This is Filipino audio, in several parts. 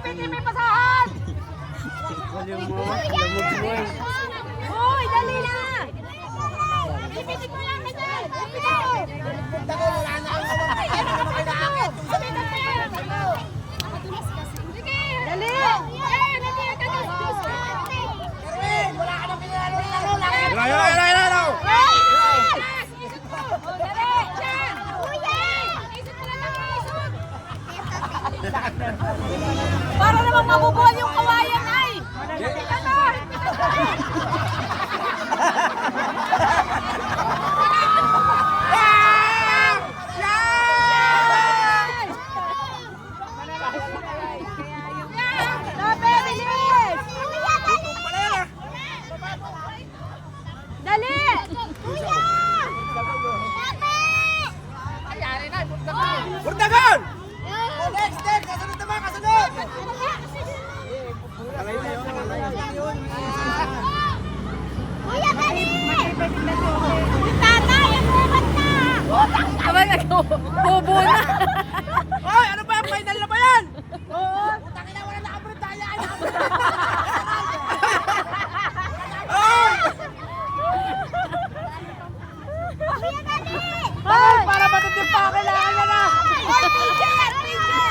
Piti, may pasahan! Uy, dali na! Piti ko lang na dyan! Piti ko! Punta ko, wala na ang kawan. Ano naman kayo nakakit? Sumitan pa yan! Sige! Dali! Erwin, wala ka nang pinalo. Ilaw! Para namang mabubuhal yung kawayan ay! Sabi, bilis! Dali! Purtagon! Next, kasunod naman, kasunod! Kuya, dali! Tatay, ang umat na! Aba, nagbubo na! Hoy, ano ba? Final na ba yan? Oo! Putangin na, wala nakabulot tayo. Kuya, dali! Hoy, para matutin pa, kailangan na na! Hoy, teacher! Teacher!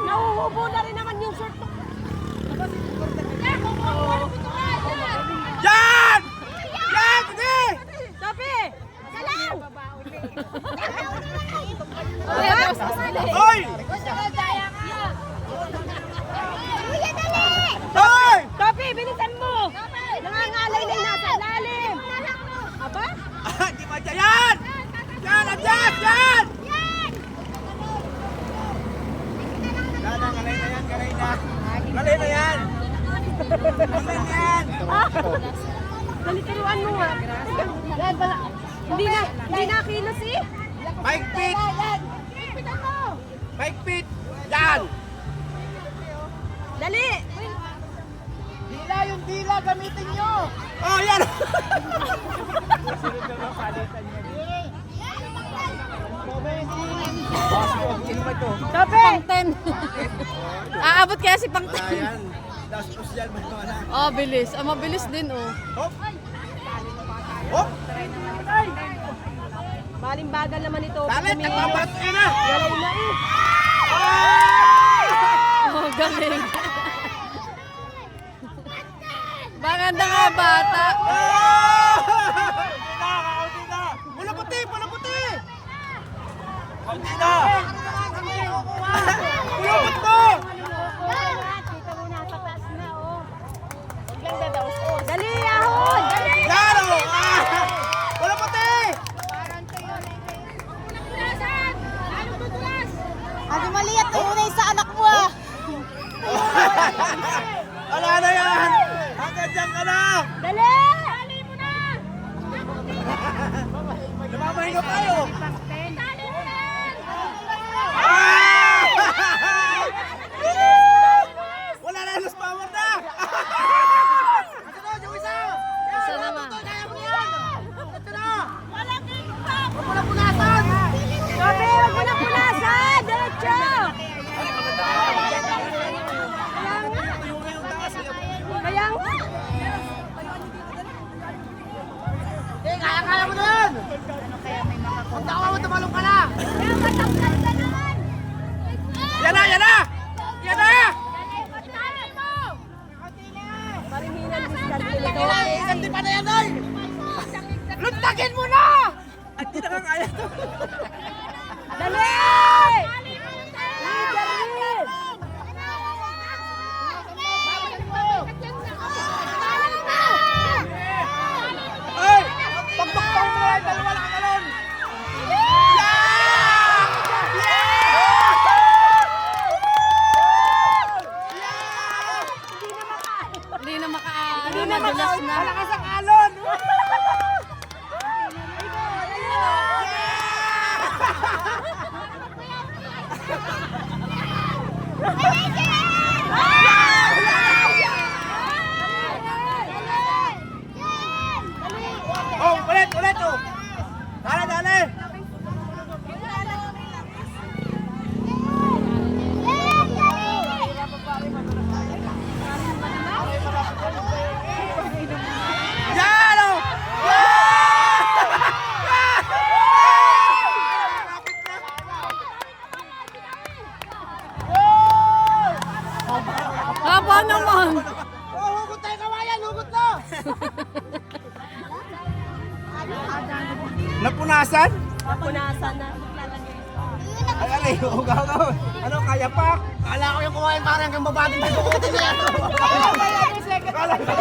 Nahuhubo na rin naman yung short. Yan! Yan! Sige! Sabi! Salang! Hoy! Kuya, dali! Hoy! Sabi, bilisan mo! Nangangalay na yung nasa lalim! Aba? Ah, di ba dyan? Yan! Yan! Andyan! Yan! Yan na, galay na yan, galay na. Galay na yan! Galay na yan! Dali, turuan mo nga. Hindi na kilos eh. Mahigpit! Mahigpit! Yan! Dali! Dila yung dila, gamitin nyo. Oh, yan! Sabi! Pang 10. Aabot kaya si Pang 10. Yan. Dastos yan, may mga anak. Oh, bilis. Ah, mabilis din oh. Hop! Hop! Malimbagal naman ito. Dalit, nagbabato yan na! Galay na eh. Oh, galing. Maganda nga bata. Kaunti na! Pula puti! Pula puti! Kaunti na! Pulupot mo! Dali, ahon! Dali! Yan o! Pula puti! Adi mali at tunay sa anak mo ah. Wala na yan! Hanggang dyan ka na! Dali! Dali mo na! Namamahinga tayo! Dali mo na! Ah! Wala na yung power na! Kasunod yung isa. Isa naman. Kaya mo yan. Ito na. Walang tiktok! Huwag mo na punasan. Sabi, huwag mo na punasan! Diretso! Kaya nga! Kaya mo na yan. Kung tawa mo, tumalong ka na. Kaya matangkad ka naman! Yan na! Yan na! Yan na! Marihinang diskarte nito. Isang di pa na yan, ay. Luntakin mo na! At di nakakaya to. Dali! Leader! Ay! Pagpakpang mo yan! Dalawa lang kalon! Hindi na makadulas na. Malakas ang alon! Punasan? Punasan na. Ay, alay, ugaw. Ano, kaya pa? Kala ko yung kumain parang hanggang babating na dukutin niya. Kaya yung second. Kala ko.